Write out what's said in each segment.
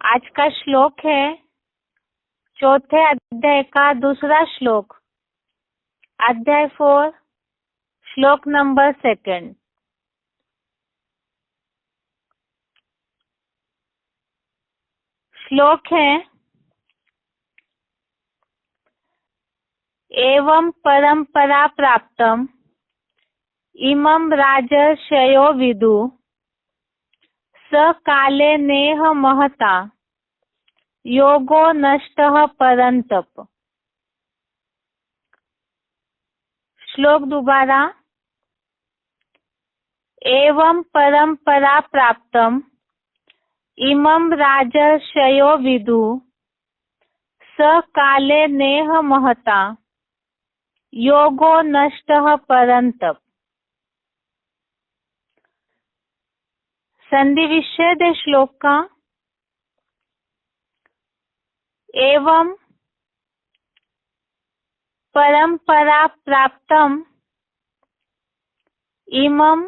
आज का श्लोक है चौथे अध्याय का दूसरा श्लोक, अध्याय 4, श्लोक नंबर 2। श्लोक है एवं परंपरा प्राप्तम इमं राजर्षयो विदु स काले नेह महता योगो नष्टः परंतप। श्लोक दोबारा। एवं परंपरा प्राप्तम इमं राजर्षयो विदु स काले नेह महता योगो नष्टः परंतप। संधि विच्छेद श्लोक का। एवं परंपरा प्राप्तम इमं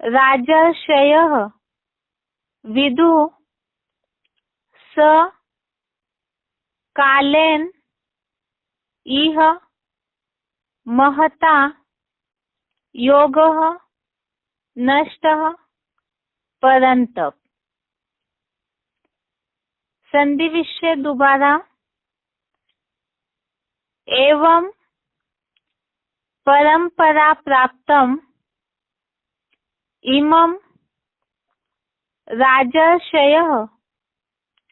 राजर्षयः विदु स कालेन इह महता योगः नष्टः परंतप। संधि विच्छेद दोबारा। एवं परंपरा प्राप्तम इमं राजर्षयः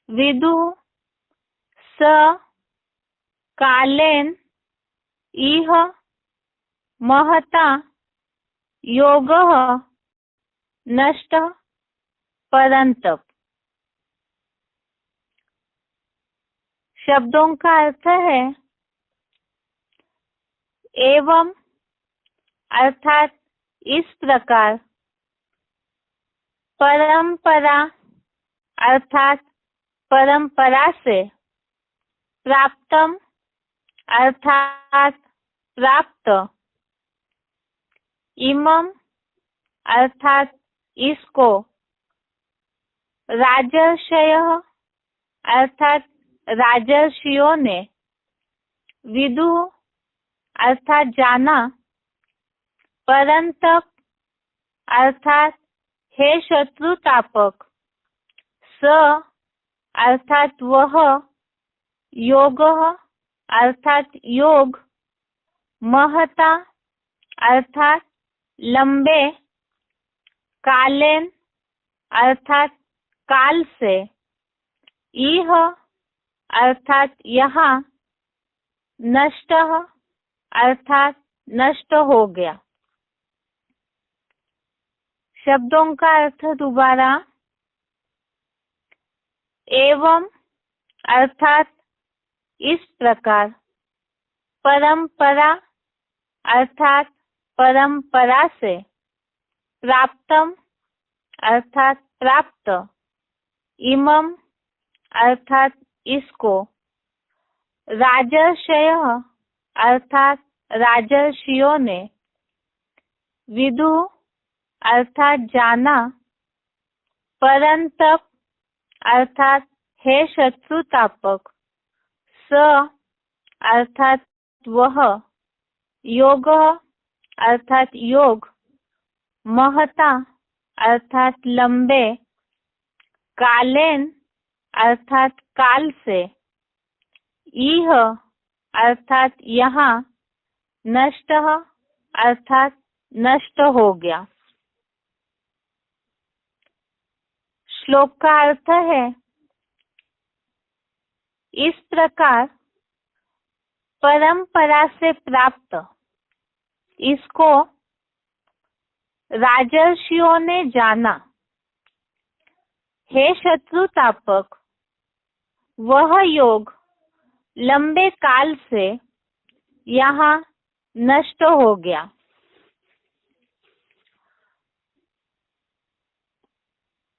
विदु स कालेन इह महता योगः नष्टः परंतप। शब्दों का अर्थ है एवं अर्थात इस प्रकार, परंपरा अर्थात परंपरा से, प्राप्तम अर्थात प्राप्त, इमं अर्थात इसको, राजर्षयः अर्थात राजर्षियों ने, विदु अर्थात जाना, परंतप अर्थात हे शत्रुतापक, स अर्थात वह, योगः अर्थात योग, महता अर्थात लंबे, कालेन अर्थात काल से, इह अर्थात यहाँ, नष्टः अर्थात नष्ट हो गया। शब्दों का अर्थ दोबारा। एवं अर्थात इस प्रकार, परंपरा अर्थात परंपरा से, प्राप्तम अर्थात प्राप्त, इमं अर्थात इसको, राजर्षयः अर्थात राजर्षियों ने, विदु अर्थात जाना, परंतप अर्थात हे शत्रुतापक, स अर्थात वह, योगः अर्थात योग, महता अर्थात लंबे, कालेन अर्थात काल से, इह अर्थात यहाँ, नष्टः अर्थात नष्ट हो गया। श्लोक का अर्थ है इस प्रकार परंपरा से प्राप्त इसको राजर्षियों ने जाना, हे शत्रुतापक वह योग लंबे काल से यहाँ नष्ट हो गया।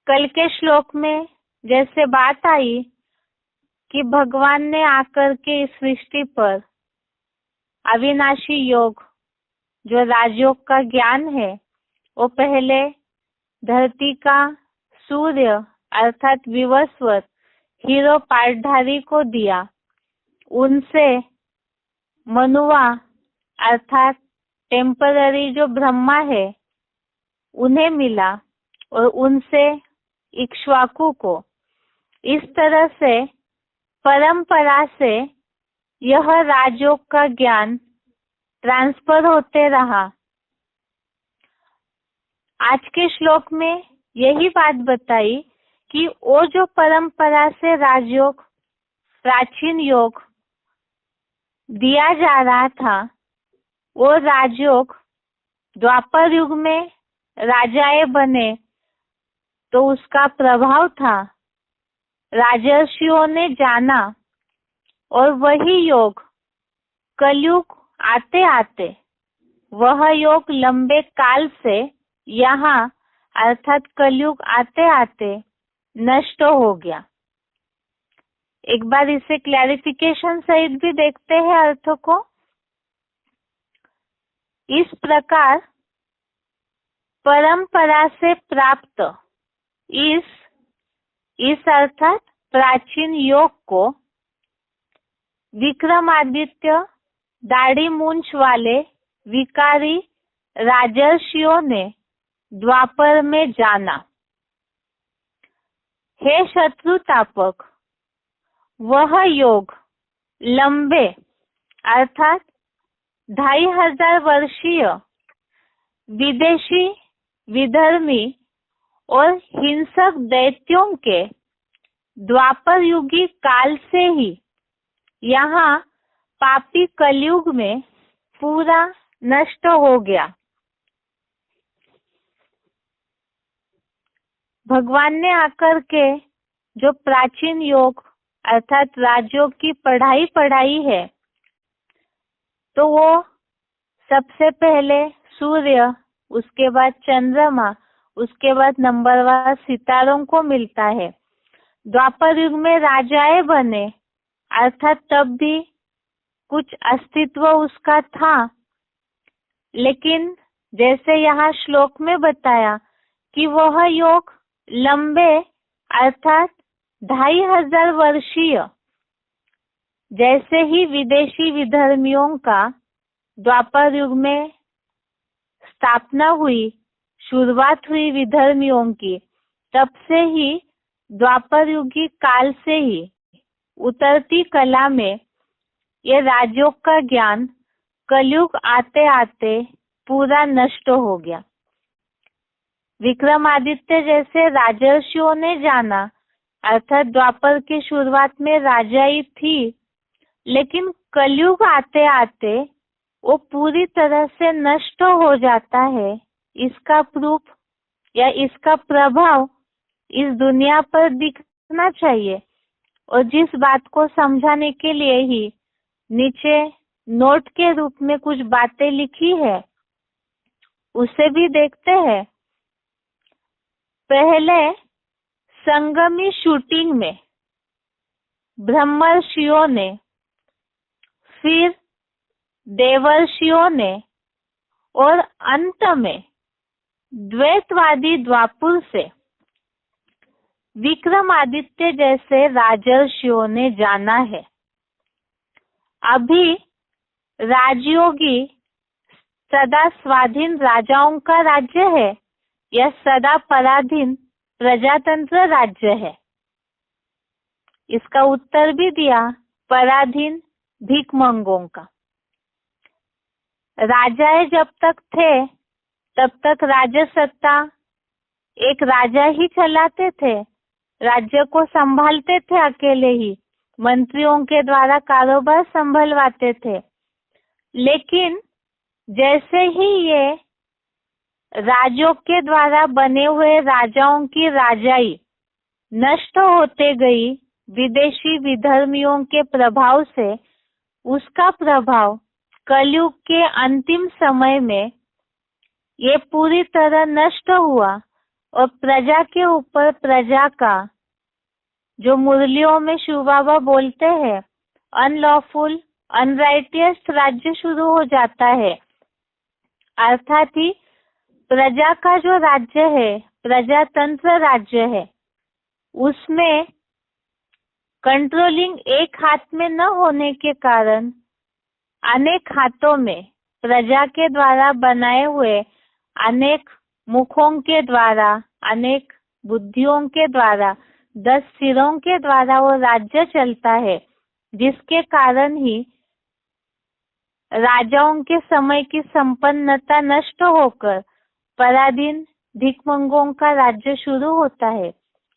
कल के श्लोक में जैसे बात आई कि भगवान ने आकर के इस सृष्टि पर अविनाशी योग जो राजयोग का ज्ञान है वो पहले धरती का, सूर्य अर्थात विवस्वत हीरो पाठधारी को दिया। उनसे मनुआ अर्थात टेम्पररी जो ब्रह्मा है उन्हें मिला और उनसे इक्ष्वाकु को। इस तरह से परंपरा से यह राजयोग का ज्ञान ट्रांसफर होते रहा। आज के श्लोक में यही बात बताई कि वो जो परंपरा से राजयोग प्राचीन योग दिया जा रहा था, वो राजयोग द्वापर युग में राजाएं बने तो उसका प्रभाव था, राजर्षियों ने जाना और वही योग कलयुग आते आते वह योग लंबे काल से यहाँ अर्थात कलयुग आते आते नष्ट हो गया। एक बार इसे क्लैरिफिकेशन सहित भी देखते हैं अर्थ को। इस प्रकार परंपरा से प्राप्त इस अर्थात प्राचीन योग को विक्रमादित्य दाढ़ी मूंछ वाले विकारी राजर्षियों ने द्वापर में जाना। हे शत्रुतापक, वह योग लंबे अर्थात 2500 वर्षीय विदेशी विधर्मी और हिंसक दैत्यों के द्वापर युगी काल से ही यहाँ पापी कलयुग में पूरा नष्ट हो गया। भगवान ने आकर के जो प्राचीन योग अर्थात राजयोग की पढ़ाई है, तो वो सबसे पहले सूर्य, उसके बाद चंद्रमा, उसके बाद नंबरवार सितारों को मिलता है। द्वापर युग में राजाएं बने अर्थात तब भी कुछ अस्तित्व उसका था, लेकिन जैसे यहाँ श्लोक में बताया कि वह योग लंबे अर्थात 2500 वर्षीय, जैसे ही विदेशी विधर्मियों का द्वापर युग में स्थापना हुई, शुरुआत हुई विधर्मियों की, तब से ही द्वापर युगी काल से ही उतरती कला में ये राजयोग का ज्ञान कलयुग आते आते पूरा नष्ट हो गया। विक्रमादित्य जैसे राजर्षियों ने जाना अर्थात द्वापर की शुरुआत में राजाई थी, लेकिन कलयुग आते आते वो पूरी तरह से नष्ट हो जाता है। इसका प्रूफ या इसका प्रभाव इस दुनिया पर दिखना चाहिए। और जिस बात को समझाने के लिए ही नीचे नोट के रूप में कुछ बातें लिखी है, उसे भी देखते हैं। पहले संगमी शूटिंग में ब्रह्मर्षियों ने, फिर देवर्षियों ने और अंत में द्वैतवादी द्वापुर से विक्रमादित्य जैसे राजर्षियों ने जाना है। अभी राजयोगी सदा स्वाधीन राजाओं का राज्य है या सदा पराधीन प्रजातंत्र राज्य है? इसका उत्तर भी दिया, पराधीन भिखमंगों का। राजाएं जब तक थे तब तक राजसत्ता एक राजा ही चलाते थे, राज्य को संभालते थे अकेले ही, मंत्रियों के द्वारा कारोबार संभलवाते थे। लेकिन जैसे ही ये राजों के द्वारा बने हुए राजाओं की राजाई नष्ट होते गई विदेशी विधर्मियों के प्रभाव से, उसका प्रभाव कलयुग के अंतिम समय में ये पूरी तरह नष्ट हुआ और प्रजा के ऊपर प्रजा का, जो मुरलियों में शिव बाबा बोलते हैं, अनलॉफुल अनराइटियस राज्य शुरू हो जाता है। अर्थात ही प्रजा का जो राज्य है, प्रजातंत्र राज्य है, उसमें कंट्रोलिंग एक हाथ में न होने के कारण अनेक हाथों में प्रजा के द्वारा बनाए हुए अनेक मुखों के द्वारा, अनेक बुद्धियों के द्वारा, 10 सिरों के द्वारा वो राज्य चलता है, जिसके कारण ही राजाओं के समय की संपन्नता नष्ट होकर पराधीन भिखमंगों का राज्य शुरू होता है,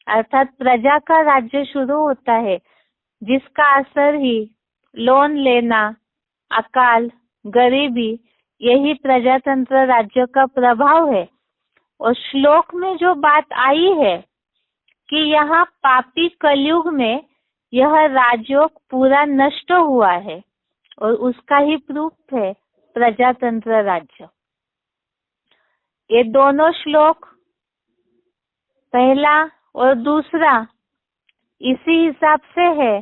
अर्थात प्रजा का राज्य शुरू होता है, जिसका असर ही लोन लेना, अकाल, गरीबी, यही प्रजातंत्र राज्य का प्रभाव है। और श्लोक में जो बात आई है कि यहाँ पापी कलयुग में यह राजयोग पूरा नष्ट हुआ है, और उसका ही प्रूफ है प्रजातंत्र राज्य। ये दोनों श्लोक, पहला और दूसरा, इसी हिसाब से है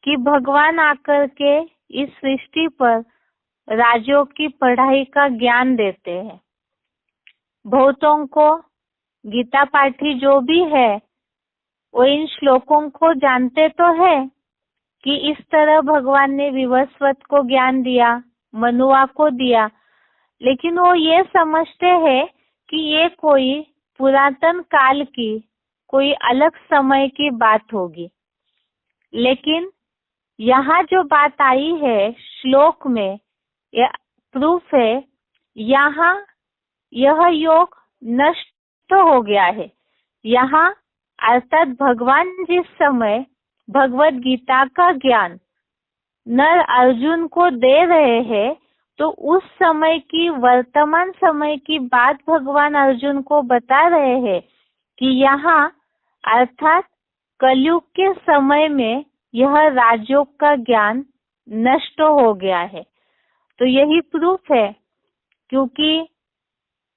कि भगवान आकर के इस सृष्टि पर राजयोग की पढ़ाई का ज्ञान देते हैं। बहुतों को, गीता पाठी जो भी है, वो इन श्लोकों को जानते तो है कि इस तरह भगवान ने विवस्वत को ज्ञान दिया, मनुआ को दिया, लेकिन वो ये समझते हैं कि ये कोई पुरातन काल की, कोई अलग समय की बात होगी। लेकिन यहाँ जो बात आई है श्लोक में, यह प्रूफ है, यहाँ यह योग नष्ट हो गया है। यहाँ अर्थात भगवान जिस समय भगवत गीता का ज्ञान नर अर्जुन को दे रहे हैं, तो उस समय की, वर्तमान समय की बात भगवान अर्जुन को बता रहे हैं कि यहाँ अर्थात कलयुग के समय में यह राजयोग का ज्ञान नष्ट हो गया है। तो यही प्रूफ है, क्योंकि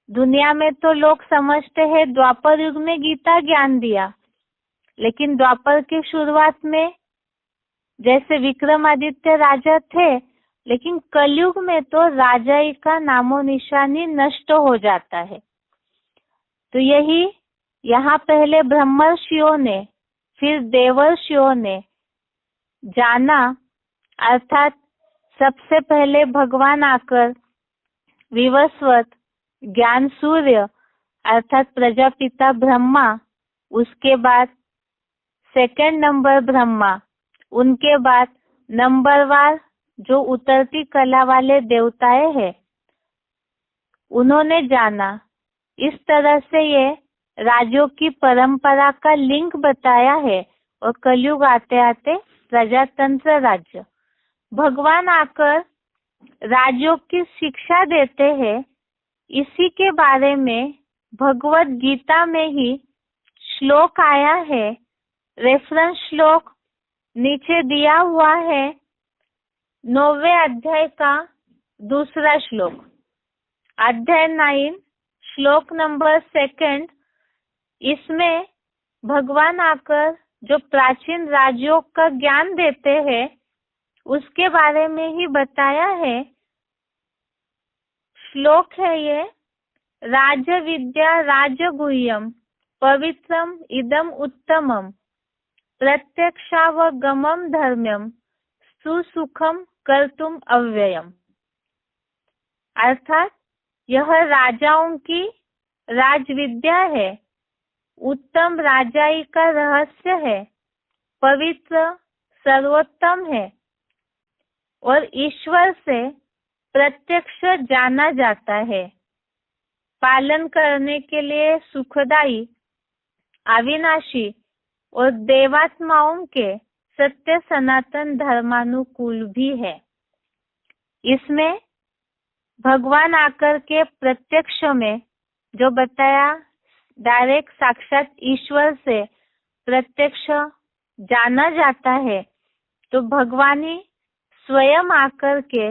दुनिया में तो लोग समझते हैं द्वापर युग में गीता ज्ञान दिया, लेकिन द्वापर की शुरुआत में जैसे विक्रमादित्य राजा थे, लेकिन कलयुग में तो राजाई का नामो निशानी नष्ट हो जाता है। तो यही यहाँ पहले ब्रह्मर्षियों ने, फिर देवर्षियों ने जाना, अर्थात सबसे पहले भगवान आकर विवस्वत, ज्ञान सूर्य अर्थात प्रजापिता ब्रह्मा, उसके बाद सेकंड नंबर ब्रह्मा, उनके बाद नंबरवार जो उतरती कला वाले देवताएं हैं, उन्होंने जाना। इस तरह से ये राजयोग की परंपरा का लिंक बताया है, और कलयुग आते आते प्रजातंत्र राज्य। भगवान आकर राजयोग की शिक्षा देते हैं, इसी के बारे में भगवत गीता में ही श्लोक आया है। रेफरेंस श्लोक नीचे दिया हुआ है, 9वें अध्याय का दूसरा श्लोक, अध्याय 9, श्लोक नंबर 2। इसमें भगवान आकर जो प्राचीन राजयोग का ज्ञान देते हैं, उसके बारे में ही बताया है। श्लोक है ये, राज विद्या राजगुह्यम पवित्रम इदम उत्तमम प्रत्यक्षावगमम धर्म्यम सुसुखम कर्तुम अव्ययम। अर्थात यह राजाओं की राजविद्या है, उत्तम राजाई का रहस्य है, पवित्र सर्वोत्तम है, और ईश्वर से प्रत्यक्ष जाना जाता है, पालन करने के लिए सुखदाई, अविनाशी और देवात्माओं के सत्य सनातन धर्मानुकूल भी है। इसमें भगवान आकर के प्रत्यक्ष में जो बताया, डायरेक्ट साक्षात ईश्वर से प्रत्यक्ष जाना जाता है, तो भगवान ही स्वयं आकर के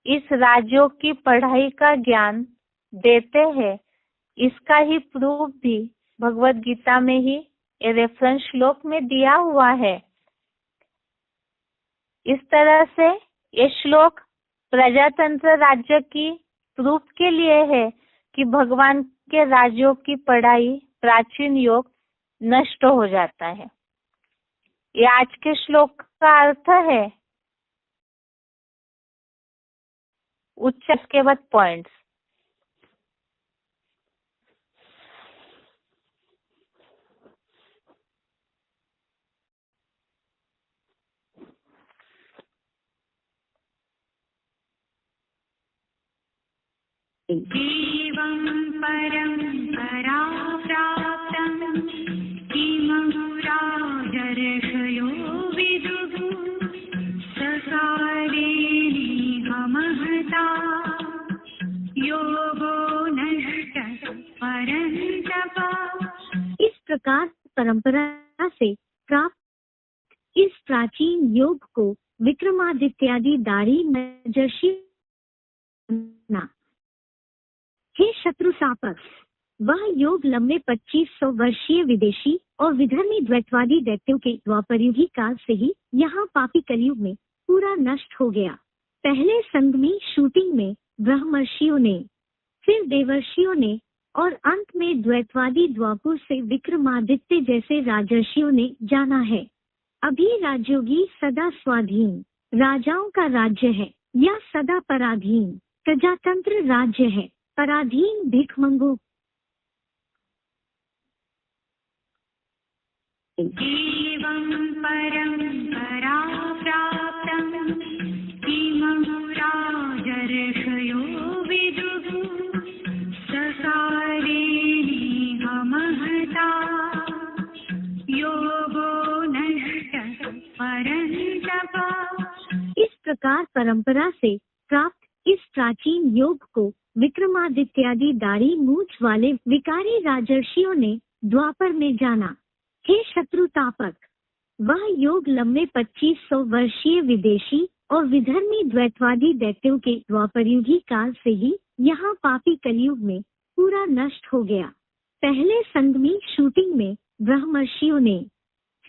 इस राजयोग की पढ़ाई का ज्ञान देते हैं। इसका ही प्रूफ भी भगवत गीता में ही ये रेफरेंस श्लोक में दिया हुआ है। इस तरह से ये श्लोक प्रजातंत्र राज्य की प्रूफ के लिए है कि भगवान के राजयोग की पढ़ाई प्राचीन योग नष्ट हो जाता है। ये आज के श्लोक का अर्थ है। उच्च के बाद पॉइंट्स। एवं परंपरा प्राप्तं किमनुराजर्षयो विदुः सकारेणेह महता योगो नष्टः परन्तप। इस प्रकार परंपरा से प्राप्त इस प्राचीन योग को विक्रमादित्यादि दारी नजर्षि ना। हे शत्रु शापक, वह योग लंबे 2500 वर्षीय विदेशी और विधर्मी द्वैतवादी दैत्यों के द्वापरयुगी काल से ही यहाँ पापी कलयुग में पूरा नष्ट हो गया। पहले संगमी शूटिंग में ब्रह्मर्षियों ने, फिर देवर्षियों ने और अंत में द्वैतवादी द्वापुर से विक्रमादित्य जैसे राजर्षियों ने जाना है। अभी राजयोगी सदा स्वाधीन राजाओं का राज्य है या सदा पराधीन प्रजातंत्र राज्य है। पराधीन भिखमंगों एवं परंपरा प्राप्तं किमनुराजर्षयो विदुः सकारेणेह महता योगो नष्टः परन्तप। इस प्रकार परंपरा से प्राप्त इस प्राचीन योग को विक्रमादित्यादि दाढ़ी मूछ वाले विकारी राजर्षियों ने द्वापर में जाना। हे शत्रु तापक, वह योग लंबे 2500 वर्षीय विदेशी और विधर्मी द्वैतवादी दैत्यों के द्वापरयुगी काल से ही यहाँ पापी कलयुग में पूरा नष्ट हो गया। पहले संगमी शूटिंग में ब्रह्मर्षियों ने,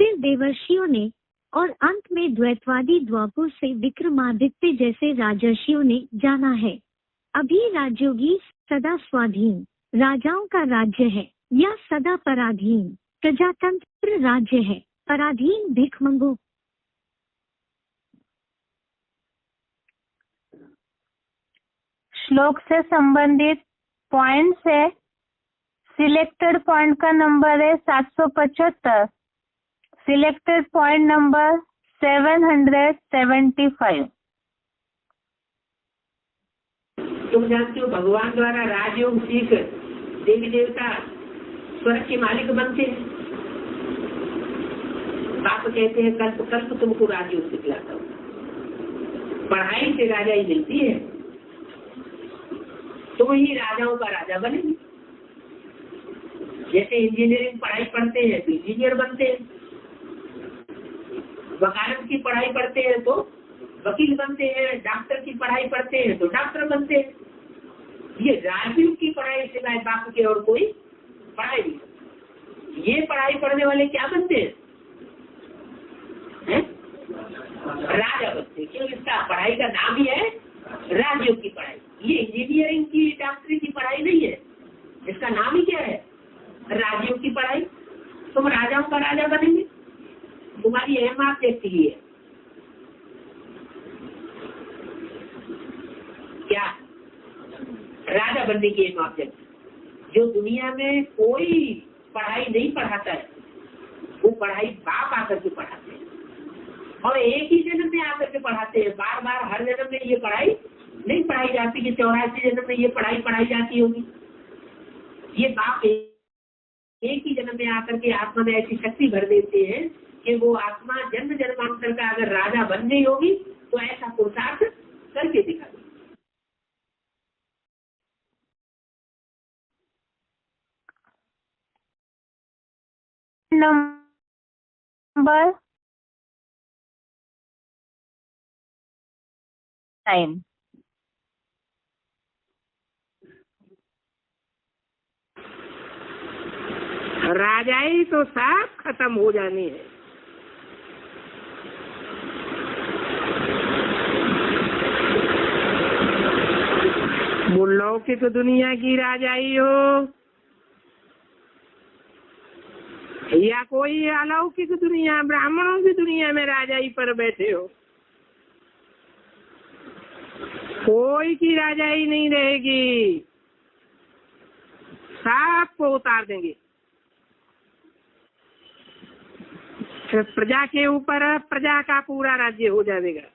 फिर देवर्षियों ने और अंत में द्वैतवादी द्वापुर से विक्रमादित्य जैसे राजर्षियों ने जाना है। अभी राजयोगी सदा स्वाधीन राजाओं का राज्य है या सदा पराधीन प्रजातंत्र राज्य है। पराधीन भिखमंगों श्लोक से संबंधित पॉइंट्स है। सिलेक्टेड पॉइंट का नंबर है 775। Selected point number 775। तुम जानते हो भगवान द्वारा राजयोग सीख देवी देवता स्वर्ग के मालिक बनते हैं। बाप कहते हैं कल्प कल्प तुमको राजयोग सिखलाता हूँ। पढ़ाई से राजा ही मिलती है, तुम ही राजाओं का राजा बनेंगे। जैसे इंजीनियरिंग पढ़ाई पढ़ते हैं तो इंजीनियर बनते हैं, वकालत की पढ़ाई पढ़ते हैं तो वकील बनते हैं, डॉक्टर की पढ़ाई पढ़ते हैं तो डॉक्टर बनते हैं। ये राजयोग की पढ़ाई सिवाय बाप के और कोई पढ़ाई नहीं। ये पढ़ाई पढ़ने वाले क्या बनते हैं? राजा बनते। क्यों? इसका पढ़ाई का नाम ही है राजयोग की पढ़ाई। ये इंजीनियरिंग की डॉक्टरी की पढ़ाई नहीं है, इसका नाम ही क्या है? राजयोग की पढ़ाई। तुम राजाओं का राजा बनेंगे, तुम्हारी अहम ऑब्जेक्ट ही है क्या? राजा बनने की अहम ऑब्जेक्ट। जो दुनिया में कोई पढ़ाई नहीं पढ़ाता है, वो पढ़ाई बाप आकर के पढ़ाते हैं और एक ही जन्म में आकर के पढ़ाते हैं। बार बार हर जन्म में ये पढ़ाई नहीं पढ़ाई जाती कि 84 जन्म में ये पढ़ाई पढ़ाई जाती होगी। ये बाप एक ही जन्म में आकर के आत्मा में ऐसी शक्ति भर देते हैं कि वो आत्मा जन्म जन्मांतर का अगर राजा बन गई होगी तो ऐसा पुरुषार्थ करके दिखा देगी। नंबर 9। राजाई तो साफ खत्म हो जानी है। वो लौकिक दुनिया की राजाई हो या कोई अलौकिक दुनिया, ब्राह्मणों की दुनिया में राजाई पर बैठे हो, कोई की राजाई नहीं रहेगी, सबको उतार देंगे। फिर प्रजा के ऊपर प्रजा का पूरा राज्य हो जाएगा।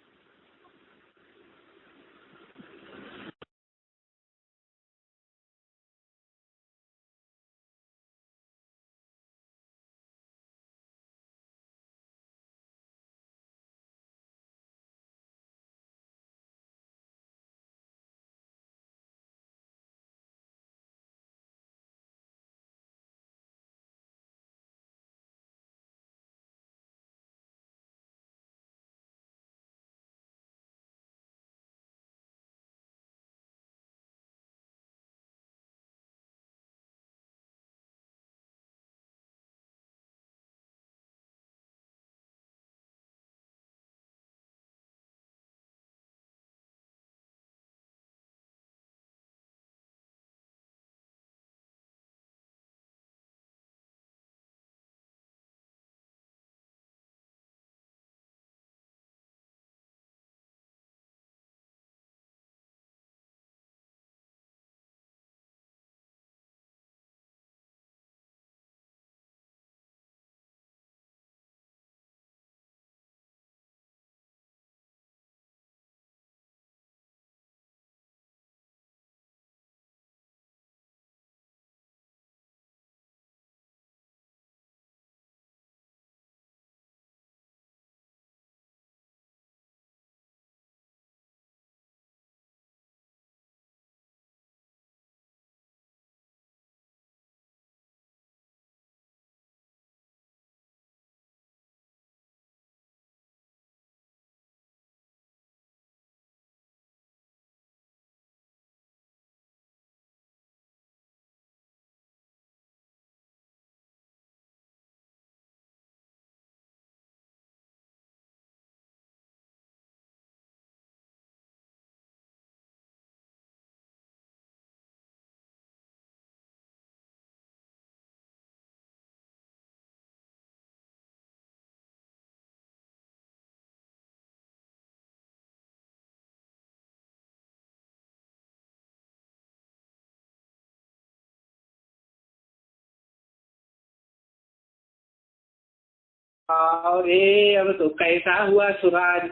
और ये अब तो कैसा हुआ सुराज,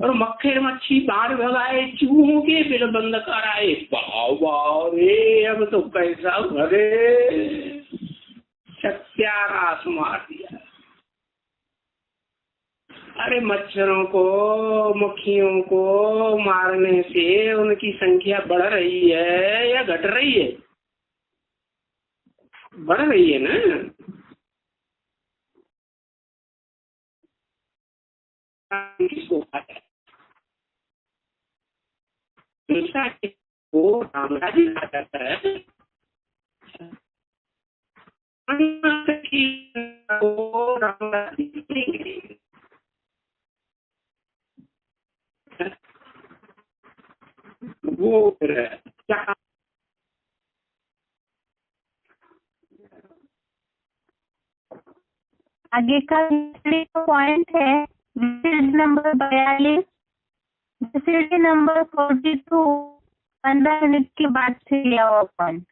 और मक्खी मच्छी बाढ़ भगाए, चूहों के बिल बंद कराए, वाह रे अब तो कैसा हुआ रे, सत्यानाश मार दिया। अरे मच्छरों को, मक्खियों को मारने से उनकी संख्या बढ़ रही है या घट रही है? बढ़ रही है ना। किसको वो रामराज कहा जाता है। वो क्या आगे का पॉइंट है visit number 42, visit number 42 15 minute के बाद से लिया हुआ पॉइंट।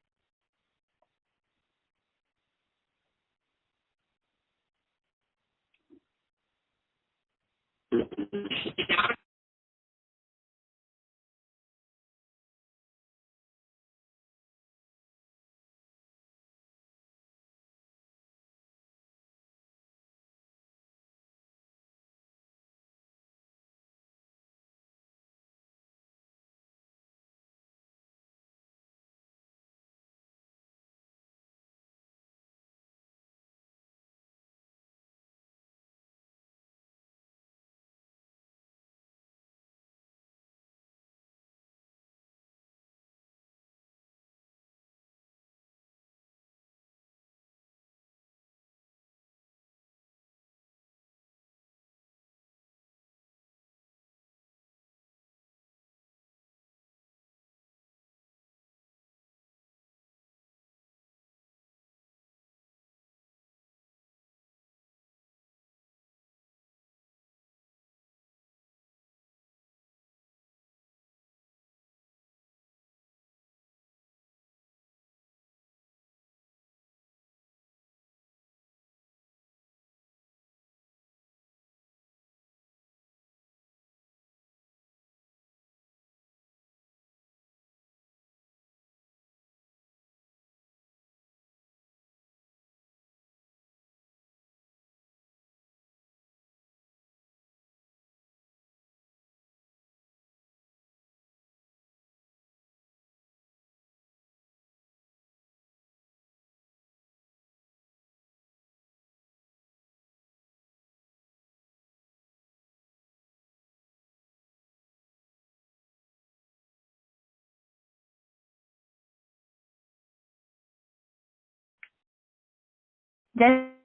जैसे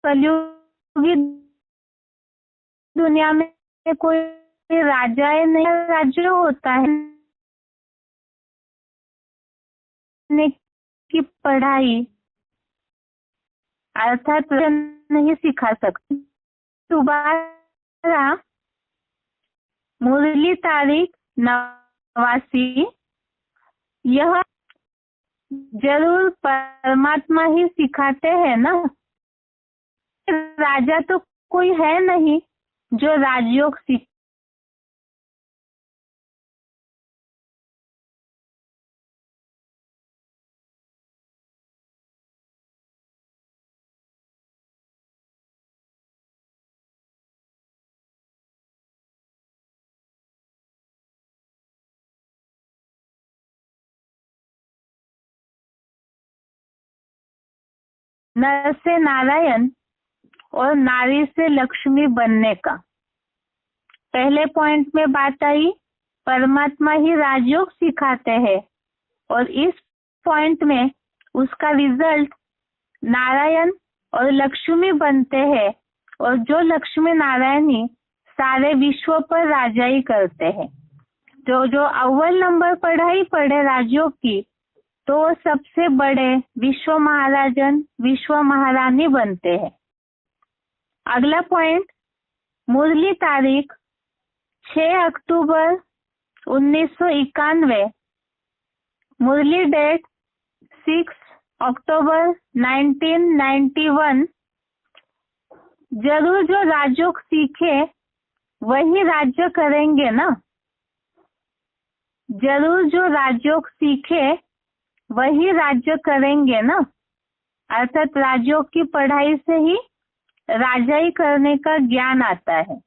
कलयुगी दुनिया में कोई राजा है नहीं, राज्य होता है की पढ़ाई अर्थात नहीं सिखा सकती। दोबारा मुरली तारीख 89। यह जरूर परमात्मा ही सिखाते हैं ना। राजा तो कोई है नहीं जो राजयोग सीख नर से नारायण और नारी से लक्ष्मी बनने का। पहले पॉइंट में बात आई परमात्मा ही राजयोग सिखाते हैं और इस पॉइंट में उसका रिजल्ट नारायण और लक्ष्मी बनते हैं और जो लक्ष्मी नारायण ही सारे विश्व पर राजाई करते हैं। जो अव्वल नंबर पढ़ाई पढ़े राजयोग की तो वो सबसे बड़े विश्व महाराजन विश्व महारानी बनते हैं। अगला पॉइंट मुरली तारीख 6 अक्टूबर 1991, मुरली डेट 6 अक्टूबर 1991। जरूर जो राजयोग सीखे वही राज्य करेंगे ना। जरूर जो राजयोग सीखे वही राज्य करेंगे ना। अर्थात राजयोग की पढ़ाई से ही राजाई करने का ज्ञान आता है।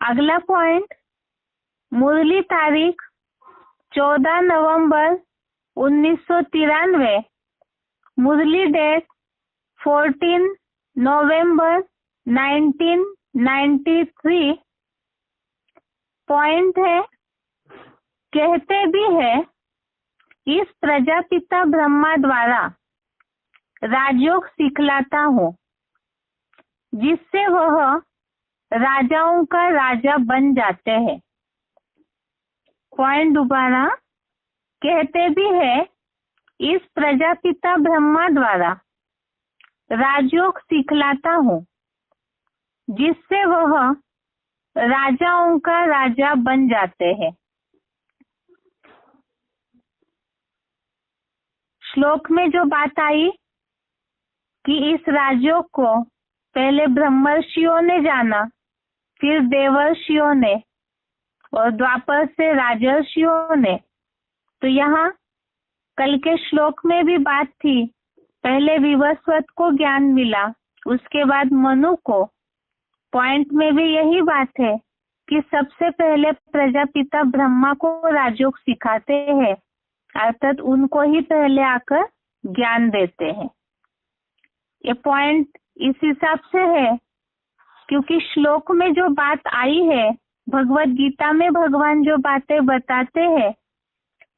अगला पॉइंट मुरली तारीख 14 नवंबर 1993, मुरली डेट 14 नवंबर 1993। पॉइंट है कहते भी है इस प्रजापिता ब्रह्मा द्वारा राजयोग सिखलाता हूँ जिससे वह राजाओं का राजा बन जाते हैं। पॉइंट दोबारा कहते भी है इस प्रजापिता ब्रह्मा द्वारा राजयोग सिखलाता हूँ जिससे वह राजाओं का राजा बन जाते हैं। श्लोक में जो बात आई कि इस राजयोग को पहले ब्रह्मर्षियों ने जाना, फिर देवर्षियों ने और द्वापर से राजर्षियों ने, तो यहाँ कल के श्लोक में भी बात थी। पहले विवस्वत को ज्ञान मिला, उसके बाद मनु को। पॉइंट में भी यही बात है कि सबसे पहले प्रजापिता ब्रह्मा को राजयोग सिखाते हैं, अर्थात उनको ही पहले आकर ज्ञान देते हैं। ये पॉइंट इस हिसाब से है क्योंकि श्लोक में जो बात आई है, भगवत गीता में भगवान जो बातें बताते हैं,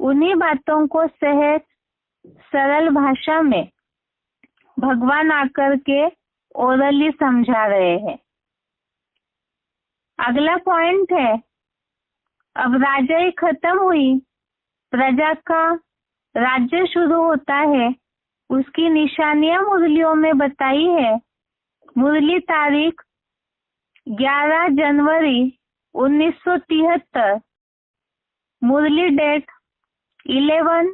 उन्हीं बातों को सहज सरल भाषा में भगवान आकर के ओरली समझा रहे हैं। अगला पॉइंट है अब राजाई खत्म हुई, प्रजा का राज्य शुरू होता है। उसकी निशानियां मुरलियों में बताई है। मुरली तारीख 11 जनवरी 1973, मुरली डेट 11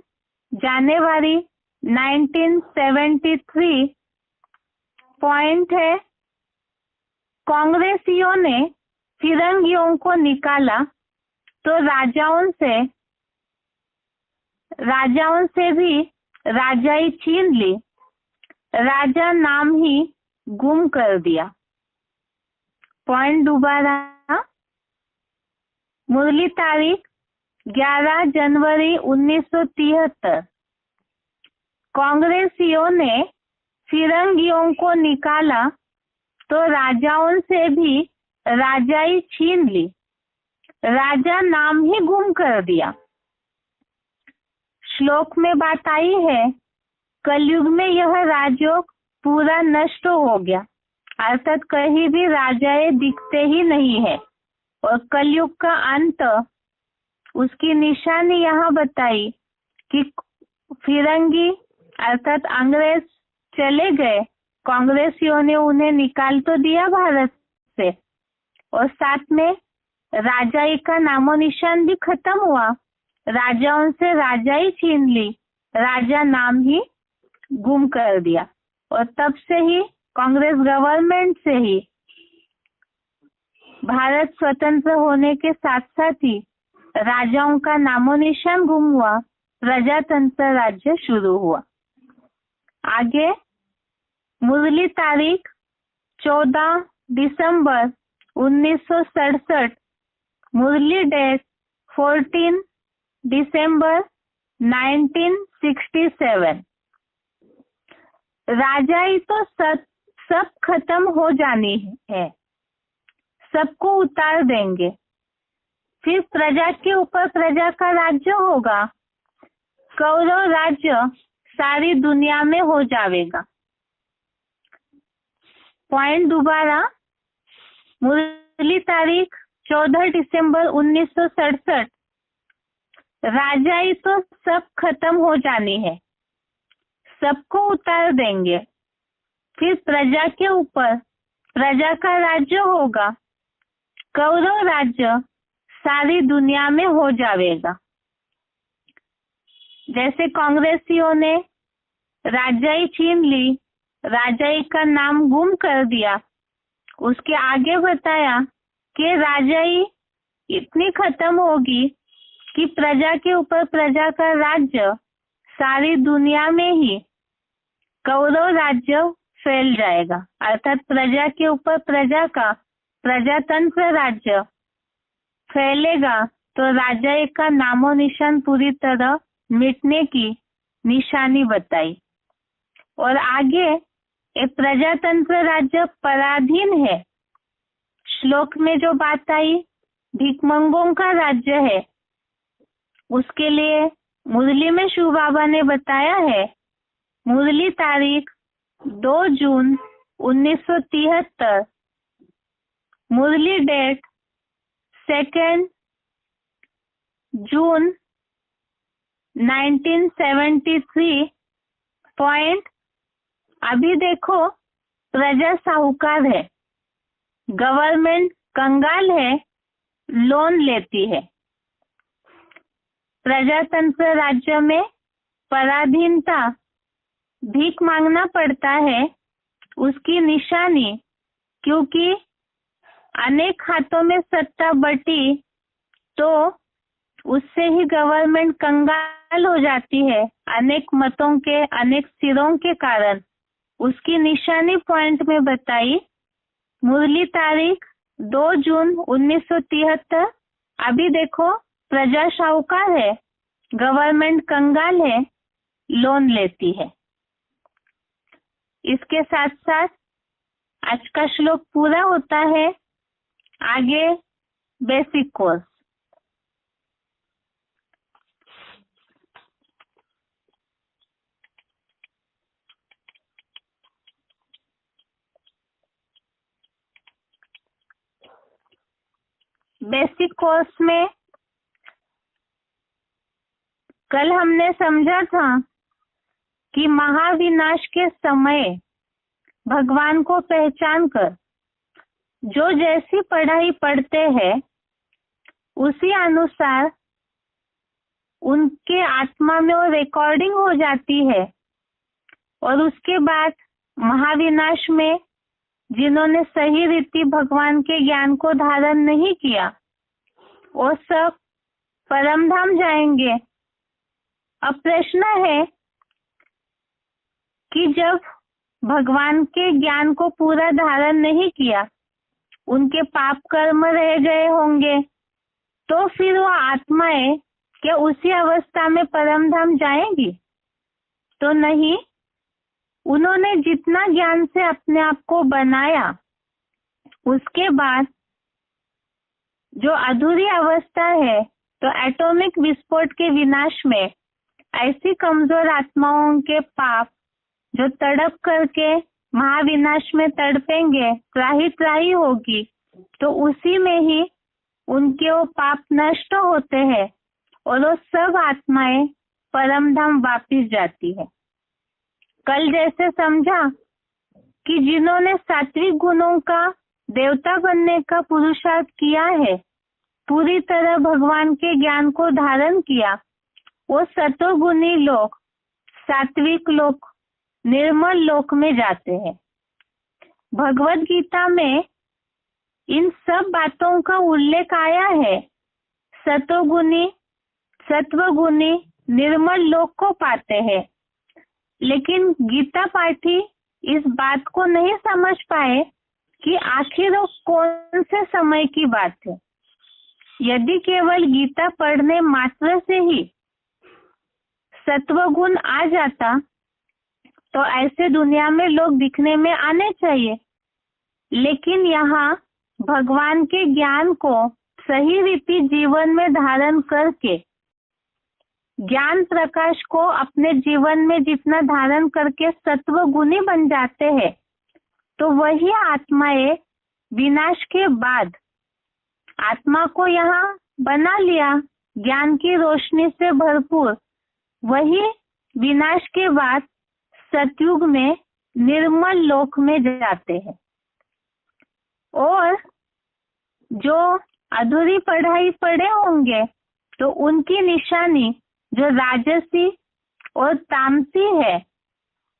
जनवरी 1973। पॉइंट है, कांग्रेसियों ने फिरंगियों को निकाला तो राजाओं से भी राजाई छीन ली, राजा नाम ही गुम कर दिया। पॉइंट दोबारा, मुरली तारीख 11 जनवरी 1973, कांग्रेसियों ने फिरंगियों को निकाला तो राजाओं से भी राजाई छीन ली, राजा नाम ही गुम कर दिया। श्लोक में बात आई है, कलयुग में यह राजयोग पूरा नष्ट हो गया, अर्थात कहीं भी राजाए दिखते ही नहीं है। और कलयुग का अंत, उसकी निशानी यहाँ बताई कि फिरंगी अर्थात अंग्रेज चले गए, कांग्रेसियों ने उन्हें निकाल तो दिया भारत से, और साथ में राजाई का नामो निशान भी खत्म हुआ, राजाओं से राजाई छीन ली, राजा नाम ही गुम कर दिया। और तब से ही कांग्रेस गवर्नमेंट से ही भारत स्वतंत्र होने के साथ साथ ही राजाओं का नामो निशान गुम हुआ, प्रजातंत्र राज्य शुरू हुआ। आगे, मुरली तारीख 14 दिसंबर 1967, मुरली डेट 14 दिसंबर 1967। राजाई तो सब खत्म हो जानी है, सबको उतार देंगे, फिर प्रजा के ऊपर प्रजा का राज्य होगा, कौरव राज्य सारी दुनिया में हो जाएगा। पॉइंट दोबारा, मुरली तारीख 14 दिसंबर 1967, राजाई तो सब खत्म हो जानी है, सबको उतार देंगे, फिर प्रजा के ऊपर प्रजा का राज्य होगा, कौरव राज्य सारी दुनिया में हो जाएगा। जैसे कांग्रेसियों ने राजाई छीन ली, राजाई का नाम गुम कर दिया, उसके आगे बताया कि राजाई इतनी खत्म होगी कि प्रजा के ऊपर प्रजा का राज्य सारी दुनिया में ही कौरव राज्य फैल जाएगा, अर्थात प्रजा के ऊपर प्रजा का प्रजातंत्र राज्य फैलेगा, तो राजाई का नामो निशान पूरी तरह मिटने की निशानी बताई। और आगे, एक प्रजातंत्र राज्य पराधीन है, श्लोक में जो बात आई भिकमंगों का राज्य है, उसके लिए मुरली में शिव बाबा ने बताया है, मुरली तारीख 2 जून 1973, मुरली डेट 2 जून 1973। पॉइंट, अभी देखो प्रजा साहूकार है, गवर्नमेंट कंगाल है, लोन लेती है। प्रजातंत्र राज्य में पराधीनता, भीख मांगना पड़ता है, उसकी निशानी, क्योंकि अनेक हाथों में सत्ता बटी तो उससे ही गवर्नमेंट कंगाल हो जाती है, अनेक मतों के, अनेक सिरों के कारण। उसकी निशानी पॉइंट में बताई, मुरली तारीख 2 जून 1973। अभी देखो प्रजा साहूकार है, गवर्नमेंट कंगाल है, लोन लेती है। इसके साथ साथ आज का श्लोक पूरा होता है। आगे बेसिक कोर्स। बेसिक कोर्स में कल हमने समझा था कि महाविनाश के समय भगवान को पहचान कर जो जैसी पढ़ाई पढ़ते हैं उसी अनुसार उनके आत्मा में वो रिकॉर्डिंग हो जाती है, और उसके बाद महाविनाश में जिन्होंने सही रीति भगवान के ज्ञान को धारण नहीं किया वो सब परमधाम जाएंगे। अब प्रश्न है कि जब भगवान के ज्ञान को पूरा धारण नहीं किया, उनके पाप कर्म रह गए होंगे, तो फिर वो आत्माएं क्या उसी अवस्था में परमधाम जाएंगी? तो नहीं। उन्होंने जितना ज्ञान से अपने आप को बनाया, उसके बाद जो अधूरी अवस्था है, तो एटॉमिक विस्फोट के विनाश में ऐसी कमजोर आत्माओं के पाप जो तड़प करके महाविनाश में तड़पेंगे, त्राही त्राही होगी, तो उसी में ही उनके वो पाप नष्ट होते हैं और वो सब आत्माएं परमधाम वापिस जाती है। कल जैसे समझा कि जिन्होंने सात्विक गुणों का देवता बनने का पुरुषार्थ किया है, पूरी तरह भगवान के ज्ञान को धारण किया, वो सतोगुणी लोग सात्विक लोक, निर्मल लोक में जाते हैं। भगवत गीता में इन सब बातों का उल्लेख आया है। सतोगुणी, सत्वगुणी निर्मल लोक को पाते हैं, लेकिन गीता पाठी इस बात को नहीं समझ पाए कि आखिर वो कौन से समय की बात है। यदि केवल गीता पढ़ने मात्र से ही सत्वगुण आ जाता तो ऐसे दुनिया में लोग दिखने में आने चाहिए, लेकिन यहाँ भगवान के ज्ञान को सही रीति जीवन में धारण करके ज्ञान प्रकाश को अपने जीवन में जितना धारण करके सत्व गुणी बन जाते हैं, तो वही आत्माएं विनाश के बाद आत्मा को यहाँ बना लिया ज्ञान की रोशनी से भरपूर, वही विनाश के बाद सतयुग में निर्मल लोक में जाते हैं। और जो अधूरी पढ़ाई पढ़े होंगे तो उनकी निशानी जो राजसी और तामसी है,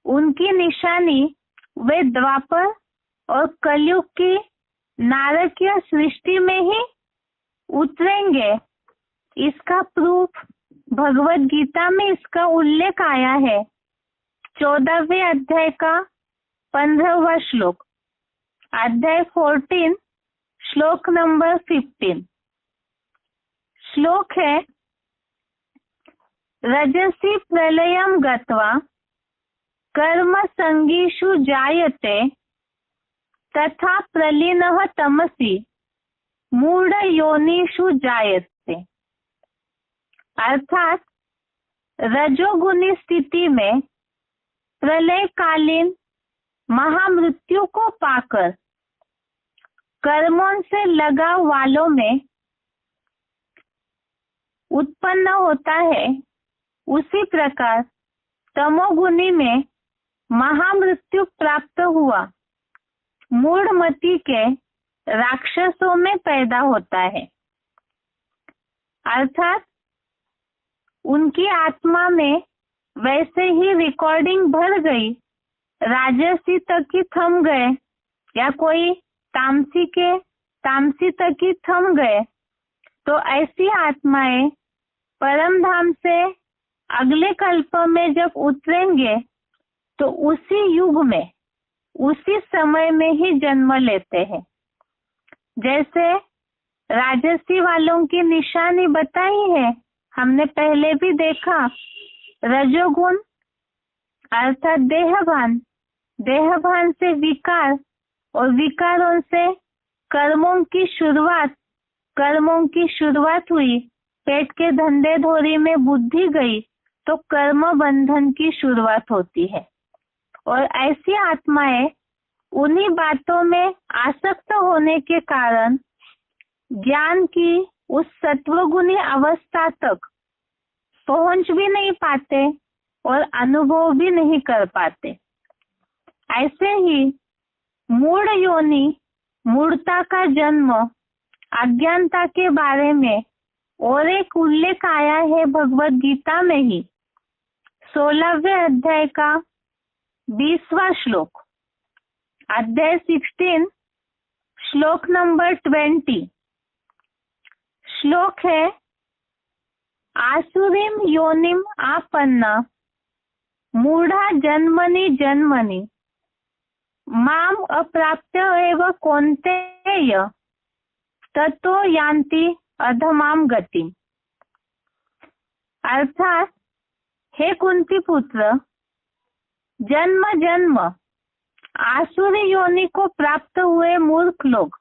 उनकी निशानी वे द्वापर और कलयुग की नारकीय सृष्टि में ही उतरेंगे। इसका प्रूफ भगवत गीता में इसका उल्लेख आया है। 14वें अध्याय का 15वां श्लोक, अध्याय 14 श्लोक नंबर 15। श्लोक है, रजसी प्रलयम गत्वा कर्म संगीषु जायते तथा प्रलीनः तमसि मूढ़ योनिषु जायते। अर्थात रजोगुणी स्थिति में प्रलयकालीन महामृत्यु को पाकर कर्मों से लगाव वालों में उत्पन्न होता है, उसी प्रकार तमोगुणी में महामृत्यु प्राप्त हुआ मूढ़मति के राक्षसों में पैदा होता है। अर्थात उनकी आत्मा में वैसे ही रिकॉर्डिंग भर गई, राजसी तक ही थम गए या कोई तामसी तक ही थम गए, तो ऐसी आत्माएं परम धाम से अगले कल्प में जब उतरेंगे तो उसी युग में उसी समय में ही जन्म लेते हैं। जैसे राजसी वालों की निशानी बताई है, हमने पहले भी देखा, रजोगुण अर्थात देहभान, देहभान से विकार और विकारों से कर्मों की शुरुआत हुई, पेट के धंधे धोरी में बुद्धि गई तो कर्म बंधन की शुरुआत होती है। और ऐसी आत्माएं उन्हीं बातों में आसक्त होने के कारण ज्ञान की उस सत्वगुणी अवस्था तक पहुंच भी नहीं पाते और अनुभव भी नहीं कर पाते। ऐसे ही मूढ़ योनि मूढ़ता का जन्म, अज्ञानता के बारे में और एक उल्लेख आया है भगवत गीता में ही, 16वें अध्याय का 20वां श्लोक, अध्याय 16 श्लोक नंबर 20। श्लोक है, आसुरीम योनिम आपन्ना मूढ़ा जन्मनि जन्मनि माम अप्राप्य एव कौन्तेय ततो यान्ति अधमाम गति। अर्थात, हे कुंती पुत्र, जन्म जन्म आसुरी योनि को प्राप्त हुए मूर्ख लोग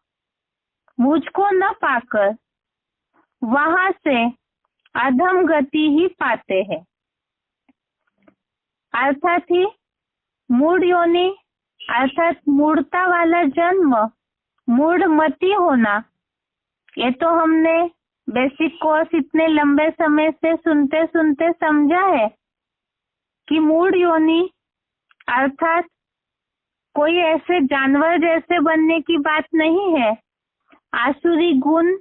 मुझको न पाकर वहां से अधम गति ही पाते हैं। अर्थात ही मूढ़ योनि अर्थात मूढ़ता वाला जन्म, मूढ़मती होना, ये तो हमने बेसिक कोर्स इतने लंबे समय से सुनते सुनते समझा है कि मूढ़ योनि अर्थात कोई ऐसे जानवर जैसे बनने की बात नहीं है, आसुरी गुण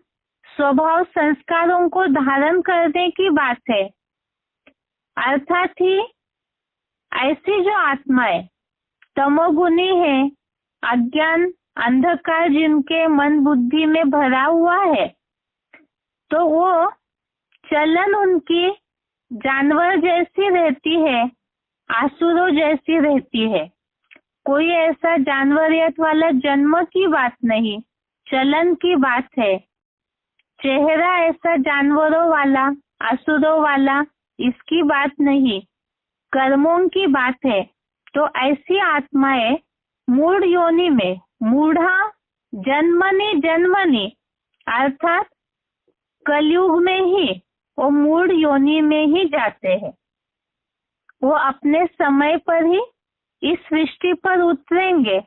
स्वभाव संस्कारों को धारण करने की बात है। अर्थात ही ऐसी जो आत्माएं तमोगुणी है, अज्ञान अंधकार जिनके मन बुद्धि में भरा हुआ है, तो वो चलन उनकी जानवर जैसी रहती है, आसुरों जैसी रहती है। कोई ऐसा जानवरियत वाला जन्म की बात नहीं, चलन की बात है। चेहरा ऐसा जानवरों वाला, असुरों वाला, इसकी बात नहीं, कर्मों की बात है। तो ऐसी आत्माएं मूढ़ योनि में, मूढ़ा जन्मनि जन्मनि अर्थात कलयुग में ही वो मूढ़ योनि में ही जाते हैं। वो अपने समय पर ही इस सृष्टि पर उतरेंगे।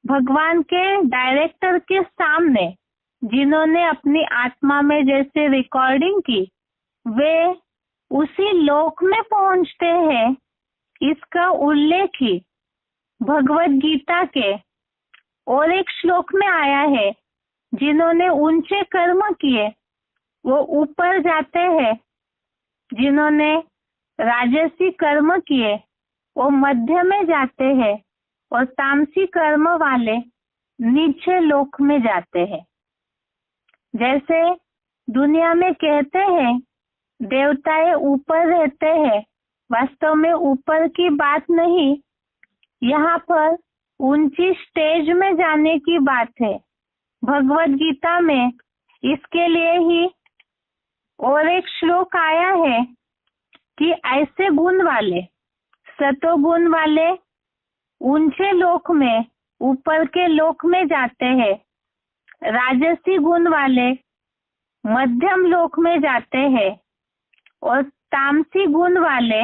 भगवान के डायरेक्टर के सामने जिन्होंने अपनी आत्मा में जैसे रिकॉर्डिंग की, वे उसी लोक में पहुंचते हैं। इसका उल्लेख ही भगवत गीता के और एक श्लोक में आया है, जिन्होंने ऊंचे कर्म किए वो ऊपर जाते हैं, जिन्होंने राजसी कर्म किए वो मध्य में जाते हैं और तामसी कर्म वाले नीचे लोक में जाते हैं। जैसे दुनिया में कहते हैं देवताएं ऊपर रहते हैं, वास्तव में ऊपर की बात नहीं, यहाँ पर ऊंची स्टेज में जाने की बात है। भगवत गीता में इसके लिए ही और एक श्लोक आया है कि ऐसे गुण वाले, सतोगुण वाले ऊंचे लोक में, ऊपर के लोक में जाते हैं, राजसी गुण वाले मध्यम लोक में जाते हैं और तामसी गुण वाले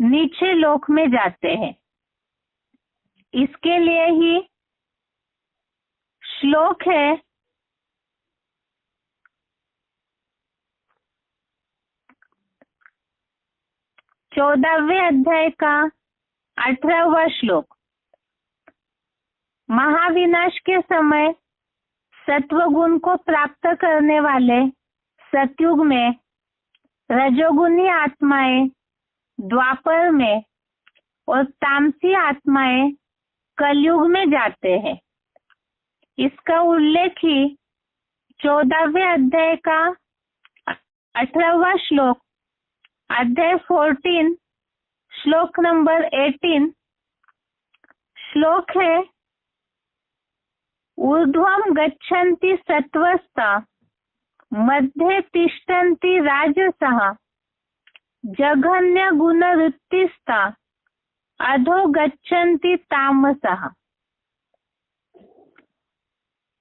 नीचे लोक में जाते हैं। इसके लिए ही श्लोक है, चौदहवें अध्याय का 18वां श्लोक। महाविनाश के समय सत्वगुण को प्राप्त करने वाले सतयुग में, रजोगुणी आत्माएं द्वापर में और तामसी आत्माएं कलयुग में जाते हैं। इसका उल्लेख ही 14वें अध्याय का 18वां श्लोक, अध्याय 14 श्लोक नंबर 18 श्लोक है, ऊर्ध्वं गच्छन्ति सत्वस्ता मध्ये तिष्ठन्ति राजसः जघन्य गुणवृत्तिस्ता अधो गच्छन्ति तामसः।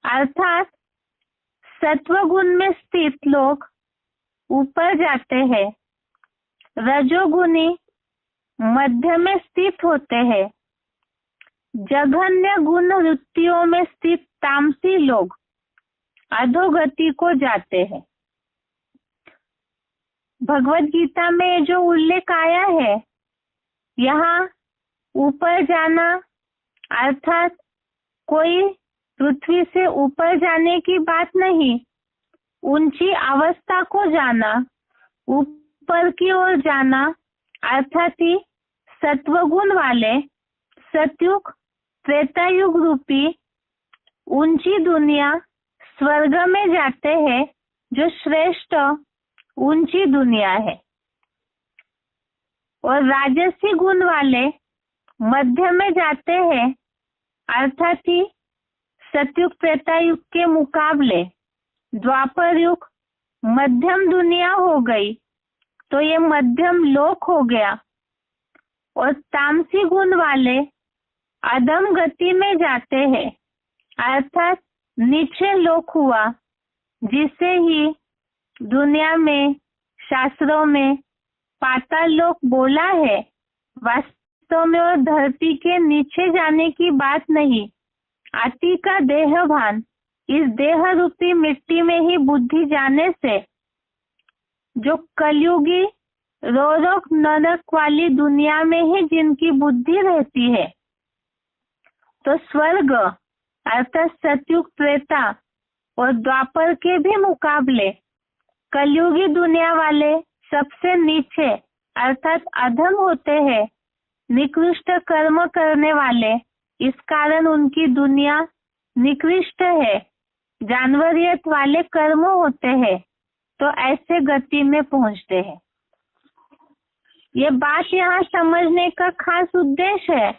अर्थात सत्वगुण में स्थित लोग ऊपर जाते हैं, रजोगुणी मध्य में स्थित होते हैं, जघन्य गुण वृत्तियों में स्थित तामसी लोग अधोगति को जाते हैं। भगवत गीता में जो उल्लेख आया है, यहाँ ऊपर जाना अर्थात कोई पृथ्वी से ऊपर जाने की बात नहीं, ऊंची अवस्था को जाना, ऊपर की ओर जाना, अर्थात ही सत्वगुण वाले सतयुग त्रेतायुग रूपी ऊंची दुनिया स्वर्ग में जाते हैं, जो श्रेष्ठ ऊंची दुनिया है। और राजसी गुण वाले मध्य में जाते हैं, अर्थात ही सतयुग त्रेतायुग के मुकाबले द्वापर युग मध्यम दुनिया हो गई, तो ये मध्यम लोक हो गया। और तामसी गुण वाले अधम गति में जाते हैं, अर्थात नीचे लोक हुआ, जिसे ही दुनिया में शास्त्रों में पाताल लोक बोला है। वास्तव में और धरती के नीचे जाने की बात नहीं, अति का देहभान, इस देह रूपी मिट्टी में ही बुद्धि जाने से जो कलयुगी रोरक नरक वाली दुनिया में ही जिनकी बुद्धि रहती है, तो स्वर्ग अर्थात सतयुग त्रेता और द्वापर के भी मुकाबले कलयुगी दुनिया वाले सबसे नीचे अर्थात अधम होते हैं, निकृष्ट कर्म करने वाले। इस कारण उनकी दुनिया निकृष्ट है, जानवरियत वाले कर्म होते हैं, तो ऐसे गति में पहुंचते हैं। ये बात यहाँ समझने का खास उद्देश्य है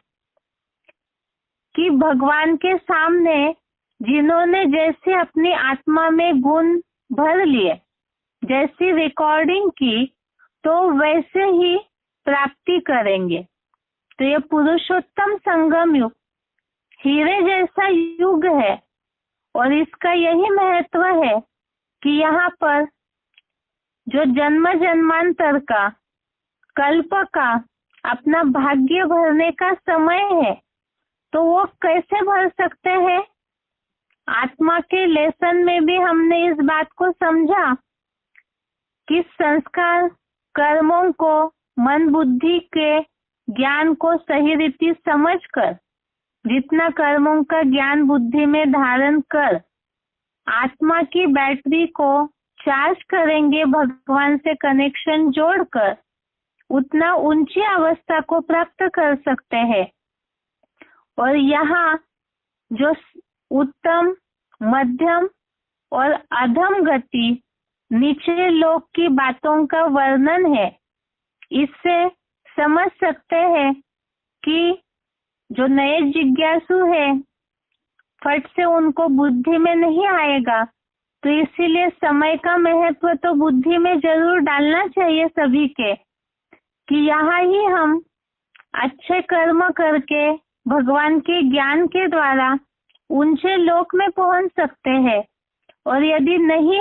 कि भगवान के सामने जिन्होंने जैसे अपनी आत्मा में गुण भर लिए, जैसी रिकॉर्डिंग की, तो वैसे ही प्राप्ति करेंगे। तो ये पुरुषोत्तम संगम युग हीरे जैसा युग है, और इसका यही महत्व है कि यहाँ पर जो जन्म जन्मांतर का कल्प का अपना भाग्य भरने का समय है, तो वो कैसे भर सकते हैं। आत्मा के लेसन में भी हमने इस बात को समझा कि संस्कार कर्मों को मन बुद्धि के ज्ञान को सही रीति समझकर, जितना कर्मों का ज्ञान बुद्धि में धारण कर आत्मा की बैटरी को चार्ज करेंगे, भगवान से कनेक्शन जोड़कर, उतना ऊंची अवस्था को प्राप्त कर सकते हैं। और यहाँ जो उत्तम, मध्यम और अधम गति नीचे लोक की बातों का वर्णन है, इससे समझ सकते हैं कि जो नए जिज्ञासु है, फट से उनको बुद्धि में नहीं आएगा। तो इसीलिए समय का महत्व तो बुद्धि में जरूर डालना चाहिए सभी के, कि यहाँ ही हम अच्छे कर्म करके भगवान के ज्ञान के द्वारा ऊंचे लोक में पहुंच सकते हैं। और यदि नहीं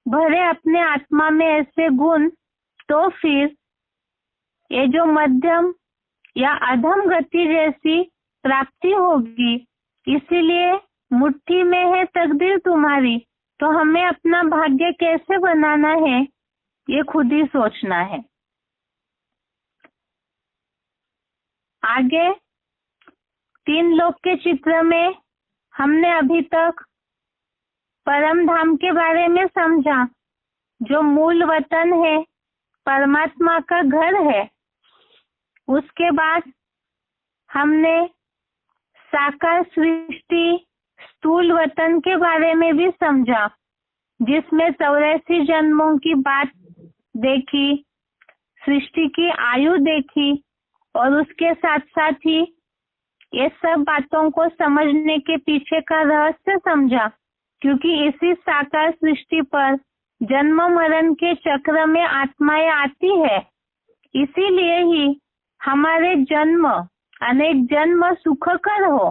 भरे अपने आत्मा में ऐसे गुण, तो फिर ये जो मध्यम या अधम गति जैसी प्राप्ति होगी। इसीलिए मुट्ठी में है तकदीर तुम्हारी, तो हमें अपना भाग्य कैसे बनाना है, ये खुद ही सोचना है। आगे 3 लोक के चित्र में हमने अभी तक परम धाम के बारे में समझा, जो मूल वतन है, परमात्मा का घर है। उसके बाद हमने साकार सृष्टि स्थूल वतन के बारे में भी समझा, जिसमें 84 जन्मों की बात देखी, सृष्टि की आयु देखी, और उसके साथ साथ ही ये सब बातों को समझने के पीछे का रहस्य समझा, क्योंकि इसी साकार सृष्टि पर जन्म मरण के चक्र में आत्माएं आती है। इसीलिए ही हमारे जन्म अनेक जन्म सुखकर हो।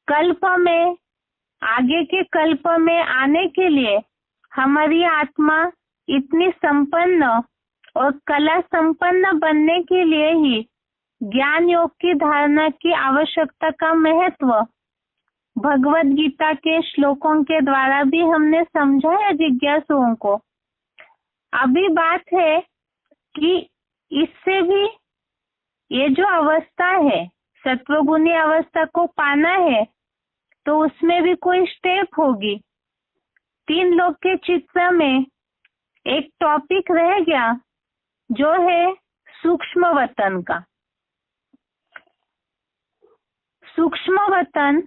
कल्प में, आगे के कल्प में आने के लिए हमारी आत्मा इतनी संपन्न और कला संपन्न बनने के लिए ही ज्ञान योग की धारणा की आवश्यकता का महत्व भगवत गीता के श्लोकों के द्वारा भी हमने समझाया जिज्ञासुओं को। अभी बात है कि इससे भी ये जो अवस्था है, सत्वगुणी अवस्था को पाना है, तो उसमें भी कोई स्टेप होगी। 3 लोक के चित्र में एक टॉपिक रह गया जो है सूक्ष्म वतन का। सूक्ष्म वतन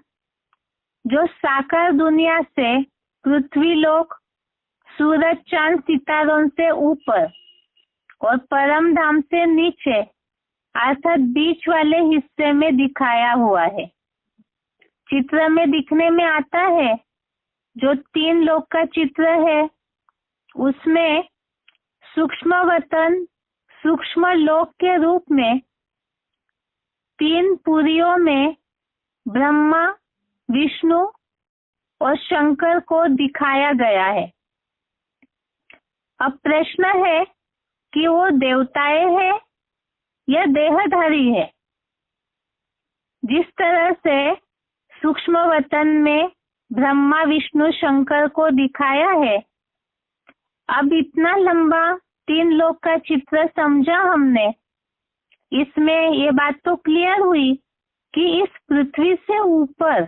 जो साकार दुनिया से, पृथ्वी लोक, सूरज चांद सितारों से ऊपर और परम धाम से नीचे अर्थात बीच वाले हिस्से में दिखाया हुआ है। चित्र में दिखने में आता है जो 3 लोक का चित्र है, उसमें सूक्ष्म वतन सूक्ष्म लोक के रूप में 3 पुरियों में ब्रह्मा, विष्णु और शंकर को दिखाया गया है। अब प्रश्न है कि वो देवताएं हैं या देहधारी है। जिस तरह से सूक्ष्म वतन में ब्रह्मा, विष्णु, शंकर को दिखाया है, अब इतना लंबा 3 लोक का चित्र समझा हमने, इसमें ये बात तो क्लियर हुई कि इस पृथ्वी से ऊपर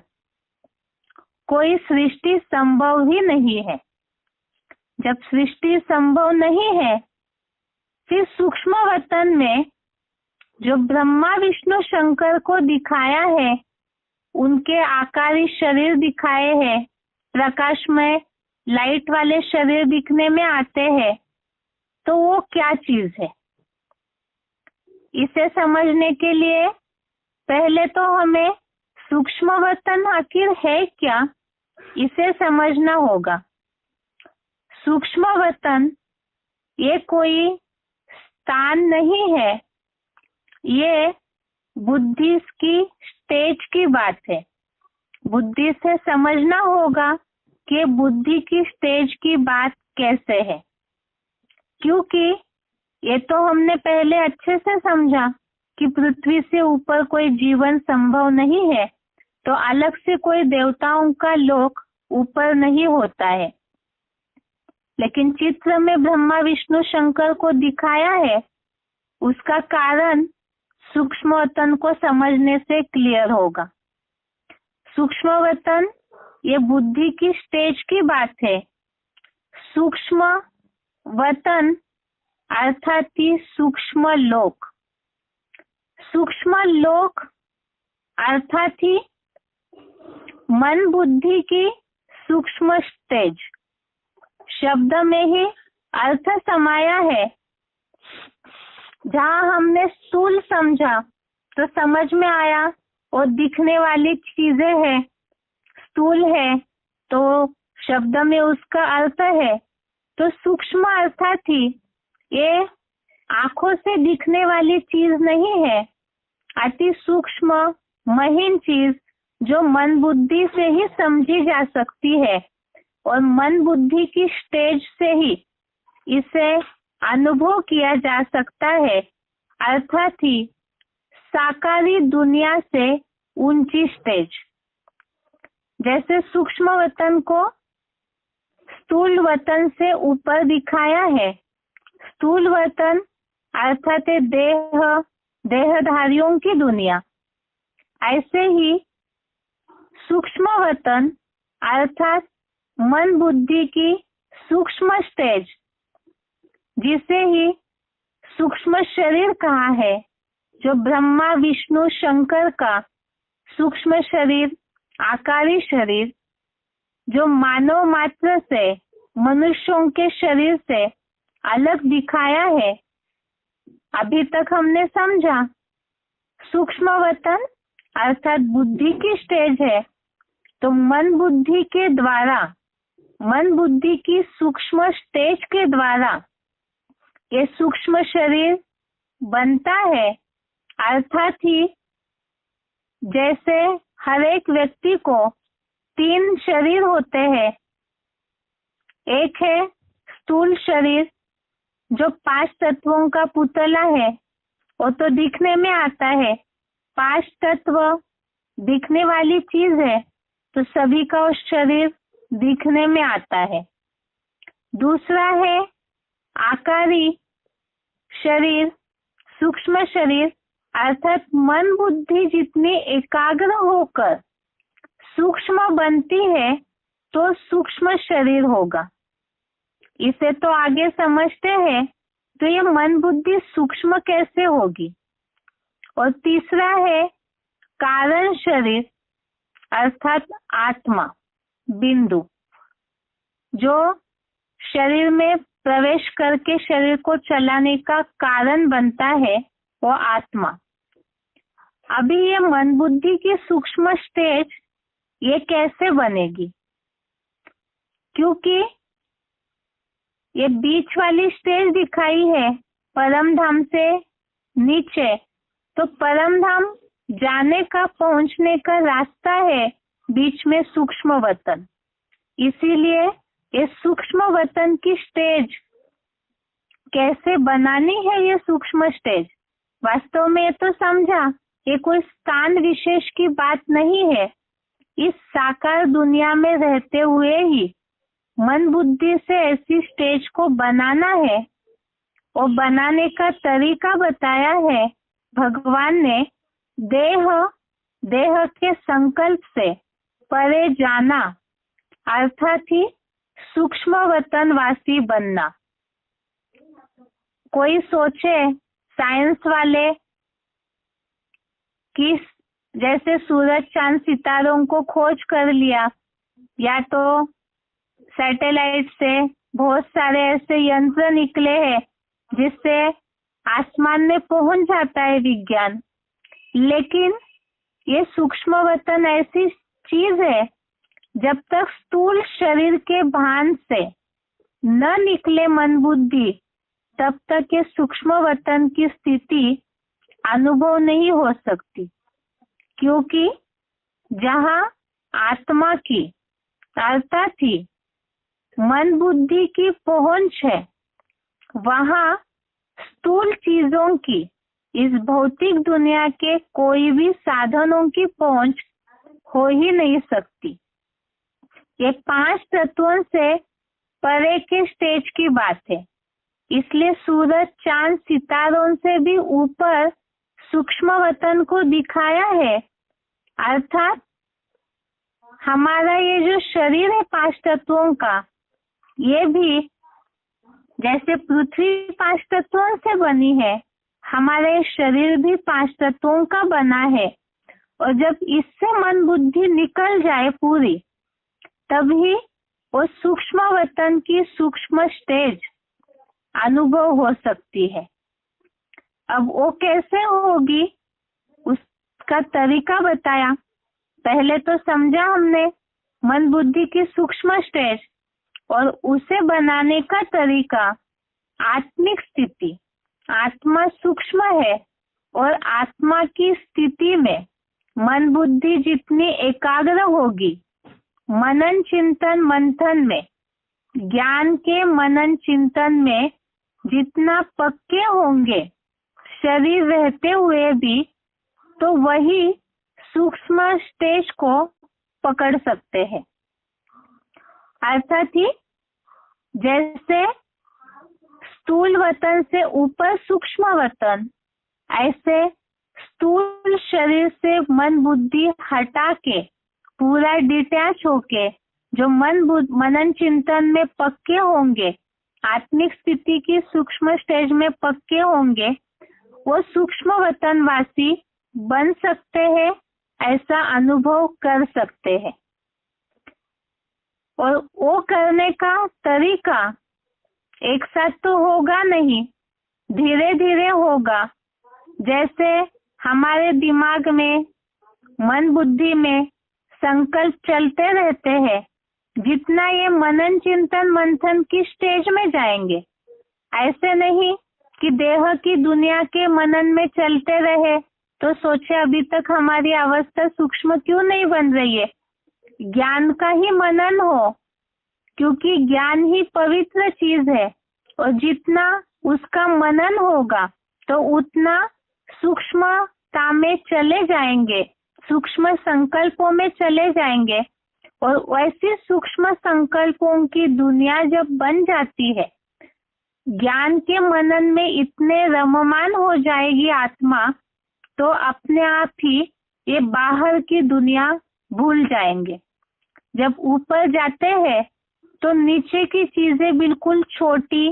कोई सृष्टि संभव ही नहीं है। जब सृष्टि संभव नहीं है, फिर सूक्ष्म वतन में जो ब्रह्मा, विष्णु, शंकर को दिखाया है, उनके आकारी शरीर दिखाए हैं, प्रकाशमय लाइट वाले शरीर दिखने में आते हैं, तो वो क्या चीज है? इसे समझने के लिए पहले तो हमें सूक्ष्म वतन आखिर है क्या, इसे समझना होगा। सूक्ष्म वतन ये कोई स्थान नहीं है, ये बुद्धि की स्टेज की बात है। बुद्धि से समझना होगा कि बुद्धि की स्टेज की बात कैसे है, क्योंकि ये तो हमने पहले अच्छे से समझा कि पृथ्वी से ऊपर कोई जीवन संभव नहीं है, तो अलग से कोई देवताओं का लोक ऊपर नहीं होता है। लेकिन चित्र में ब्रह्मा, विष्णु, शंकर को दिखाया है, उसका कारण सूक्ष्म वतन को समझने से क्लियर होगा। सूक्ष्म वतन ये बुद्धि की स्टेज की बात है। सूक्ष्म वतन अर्थात ही सूक्ष्म लोक। सूक्ष्म लोक अर्थात ही मन बुद्धि की सूक्ष्म स्टेज। शब्द में ही अर्थ समाया है। जहाँ हमने स्थूल समझा तो समझ में आया और दिखने वाली चीजें है, स्थूल है, तो शब्द में उसका अर्थ है। तो सूक्ष्म अर्थात ही ये आंखों से दिखने वाली चीज नहीं है, अति सूक्ष्म महीन चीज जो मन बुद्धि से ही समझी जा सकती है और मन बुद्धि की स्टेज से ही इसे अनुभव किया जा सकता है, अर्थात ही साकारी दुनिया से ऊंची स्टेज। जैसे सूक्ष्म वतन को स्थूल वतन से ऊपर दिखाया है। स्थूल वतन अर्थात देहधारियों की दुनिया। ऐसे ही सूक्ष्म वतन अर्थात मन बुद्धि की सूक्ष्म स्टेज, जिसे ही सूक्ष्म शरीर कहा है, जो ब्रह्मा, विष्णु, शंकर का सूक्ष्म शरीर, आकारी शरीर, जो मानव मात्र से, मनुष्यों के शरीर से अलग दिखाया है। अभी तक हमने समझा सूक्ष्म वतन अर्थात बुद्धि की स्टेज है, तो मन बुद्धि के द्वारा, मन बुद्धि की सूक्ष्म स्टेज के द्वारा ये सूक्ष्म शरीर बनता है। अर्थात ही जैसे हर एक व्यक्ति को 3 शरीर होते हैं। एक है स्थूल शरीर जो 5 तत्वों का पुतला है, वो तो दिखने में आता है। 5 तत्व दिखने वाली चीज है, तो सभी का उस शरीर दिखने में आता है। दूसरा है आकारी शरीर, सूक्ष्म शरीर, अर्थात मन बुद्धि जितनी एकाग्र होकर सूक्ष्म बनती है तो सूक्ष्म शरीर होगा। इसे तो आगे समझते हैं। तो ये मन बुद्धि सूक्ष्म कैसे होगी? और तीसरा है कारण शरीर अर्थात आत्मा बिंदु, जो शरीर में प्रवेश करके शरीर को चलाने का कारण बनता है, वो आत्मा। अभी ये मन बुद्धि की सूक्ष्म स्टेज ये कैसे बनेगी? क्योंकि ये बीच वाली स्टेज दिखाई है परम धाम से नीचे, तो परम धाम जाने का पहुंचने का रास्ता है बीच में सूक्ष्म वतन। इसीलिए ये सूक्ष्म वतन की स्टेज कैसे बनानी है, ये सूक्ष्म स्टेज वास्तव में तो समझा ये कोई स्थान विशेष की बात नहीं है। इस साकार दुनिया में रहते हुए ही मन बुद्धि से ऐसी स्टेज को बनाना है और बनाने का तरीका बताया है भगवान ने। देह के संकल्प से परे जाना अर्थात ही सूक्ष्म वतनवासी बनना। कोई सोचे साइंस वाले कि जैसे सूरज चांद सितारों को खोज कर लिया, या तो सैटेलाइट से बहुत सारे ऐसे यंत्र निकले हैं जिससे आसमान में पहुंच जाता है विज्ञान। लेकिन ये सूक्ष्म वतन ऐसी चीज है, जब तक स्थूल शरीर के भान से न निकले मन बुद्धि, तब तक ये सूक्ष्म वतन की स्थिति अनुभव नहीं हो सकती। क्योंकि जहाँ आत्मा की अर्थात ही मन बुद्धि की पहुंच है, वहाँ स्थूल चीजों की, इस भौतिक दुनिया के कोई भी साधनों की पहुंच हो ही नहीं सकती। ये 5 तत्वों से परे के स्टेज की बात है। इसलिए सूरज चांद सितारों से भी ऊपर सूक्ष्म वतन को दिखाया है। अर्थात हमारा ये जो शरीर है 5 तत्वों का, ये भी जैसे पृथ्वी 5 तत्वों से बनी है, हमारे शरीर भी 5 तत्वों का बना है। और जब इससे मन बुद्धि निकल जाए पूरी, तभी वो सूक्ष्म वतन की सूक्ष्म स्टेज अनुभव हो सकती है। अब वो कैसे होगी, उसका तरीका बताया। पहले तो समझा हमने मन बुद्धि की सूक्ष्म स्टेज, और उसे बनाने का तरीका आत्मिक स्थिति। आत्मा सूक्ष्म है और आत्मा की स्थिति में मन बुद्धि जितनी एकाग्र होगी, मनन चिंतन मंथन में, ज्ञान के मनन चिंतन में जितना पक्के होंगे शरीर रहते हुए भी, तो वही सूक्ष्म स्टेज को पकड़ सकते हैं। अर्थात ही जैसे स्थूल वतन से ऊपर सूक्ष्म वतन, ऐसे स्थूल शरीर से मन बुद्धि हटा के पूरा डिटैच होके जो मनन चिंतन में पक्के होंगे, आत्मिक स्थिति की सूक्ष्म स्टेज में पक्के होंगे, वो सूक्ष्म वतनवासी बन सकते हैं, ऐसा अनुभव कर सकते हैं। और वो करने का तरीका एक साथ तो होगा नहीं, धीरे धीरे होगा। जैसे हमारे दिमाग में, मन बुद्धि में संकल्प चलते रहते हैं, जितना ये मनन चिंतन मंथन की स्टेज में जाएंगे, ऐसे नहीं कि देह की दुनिया के मनन में चलते रहे तो सोचे अभी तक हमारी अवस्था सूक्ष्म क्यों नहीं बन रही है। ज्ञान का ही मनन हो, क्योंकि ज्ञान ही पवित्र चीज है, और जितना उसका मनन होगा तो उतना सूक्ष्मता में चले जाएंगे, सूक्ष्म संकल्पों में चले जाएंगे। और वैसे सूक्ष्म संकल्पों की दुनिया जब बन जाती है, ज्ञान के मनन में इतने रममान हो जाएगी आत्मा, तो अपने आप ही ये बाहर की दुनिया भूल जाएंगे। जब ऊपर जाते हैं तो नीचे की चीजें बिल्कुल छोटी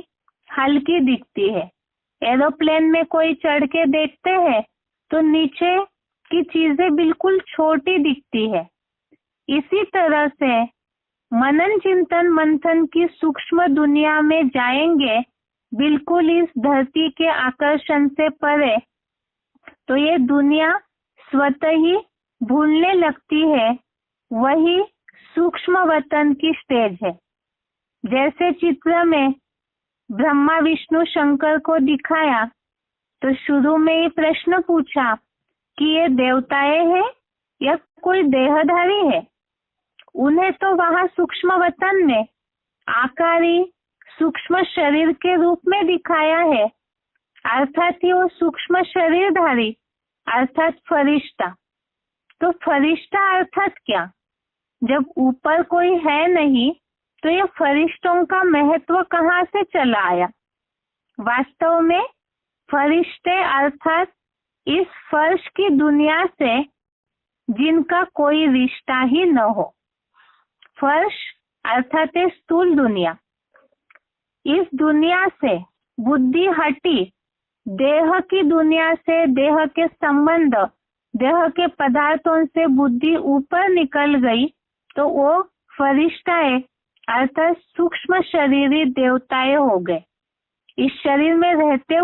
हल्की दिखती है। एरोप्लेन में कोई चढ़ के देखते हैं तो नीचे की चीजें बिल्कुल छोटी दिखती है। इसी तरह से मनन चिंतन मंथन की सूक्ष्म दुनिया में जाएंगे बिल्कुल इस धरती के आकर्षण से परे, तो ये दुनिया स्वतः ही भूलने लगती है। वही सूक्ष्म वतन की स्टेज है। जैसे चित्र में ब्रह्मा विष्णु शंकर को दिखाया तो शुरू में ही प्रश्न पूछा कि ये देवताएं हैं या कोई देहधारी है। उन्हें तो वहां सूक्ष्म वतन में आकारी सूक्ष्म शरीर के रूप में दिखाया है, अर्थात ही वो सूक्ष्म शरीरधारी अर्थात फरिश्ता। तो फरिश्ता अर्थात क्या? जब ऊपर कोई है नहीं तो ये फरिश्तों का महत्व कहाँ से चला आया? वास्तव में फरिश्ते अर्थात इस फर्श की दुनिया से जिनका कोई रिश्ता ही न हो। फर्श अर्थात स्थूल दुनिया। इस दुनिया से बुद्धि हटी, देह की दुनिया से, देह के संबंध, देह के पदार्थों से बुद्धि ऊपर निकल गई तो वो फरिश्ताएं अर्थात सूक्ष्म शरीरी देवताएं हो गए। इस शरीर में रहते